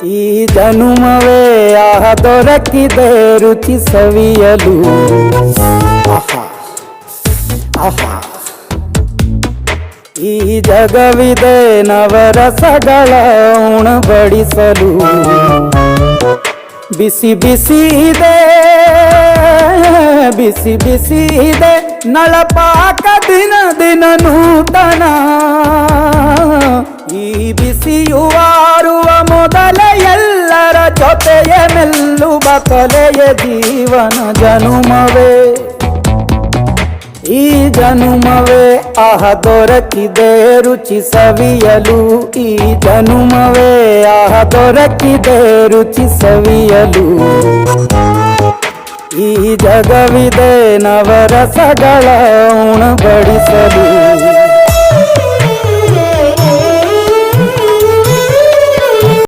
ಈ ಜನುಮವೇ ದೊರಕಿದೆ ರುಚಿ ಸವಿಯಲು. ಆಹಾ ಆಹಾ ಈ ಜಗವಿದೆ ನವರಸಗಳ ಉಣಬಡಿಸಲು. ಬಿಸಿ ಬಿಸಿ ಇದೆ ಬಿಸಿ ಬಿಸಿ ಇದೆ ನಳಪಾಕ ದಿನ ದಿನ ನೂತನ. ಈ ಬಿಸಿಯುವಾರುವ ಮೊದಲೇ ಎಲ್ಲರ ಜೊತೆಯ ಮೆಲ್ಲುವ ಕಲೆಯ ಜೀವನ ಜನುಮವೇ. ಈ ಜನುಮವೇ ದೊರಕಿದೆ ರುಚಿ ಸವಿಯಲು. ಈ ಜನುಮವೇ ದೊರಕಿದೆ ರುಚಿ ಸವಿಯಲು. ಈ ಜಗವಿದೆ ನವರಸಗಳ ಉಣಬಡಿಸಲು.